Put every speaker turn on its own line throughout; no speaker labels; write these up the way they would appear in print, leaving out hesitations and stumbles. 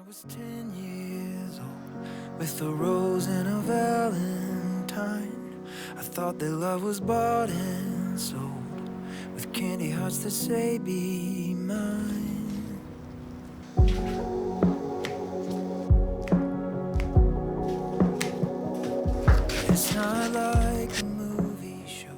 was 10 years old, with a rose and a valentine. I thought that love was bought and sold, with candy hearts that say be mine. It's not like a movie show.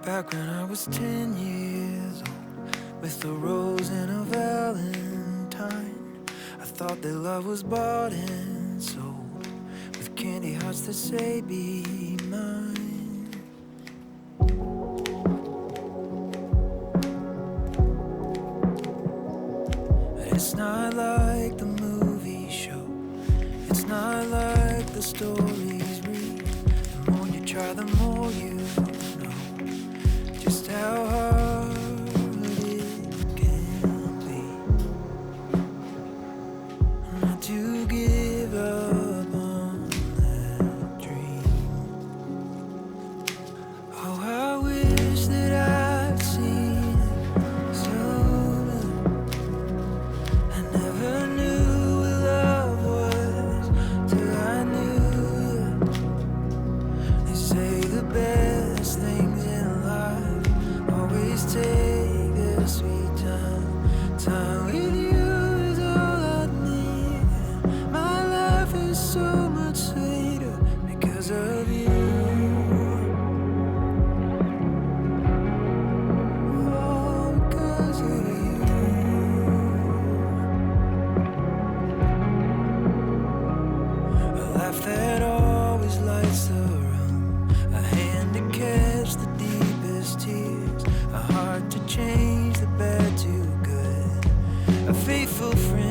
Back when I was 10 years old, with a rose and a valentine, I thought that love was bought and sold, with candy hearts that say be mine. But it's not like the movie show, it's not like the stories read. The more you try, the more you just how hard it can be not to give up on that dream. Oh, I wish that I'd seen it sooner. I never knew what love was till I knew it. They say the best things in life always take their sweet time. Time with you is all I need. My life is so much sweeter because of you. Oh, because of you. A laugh that always lights the room, a hand to catch the deepest tears, a heart to change the bad to good, a faithful friend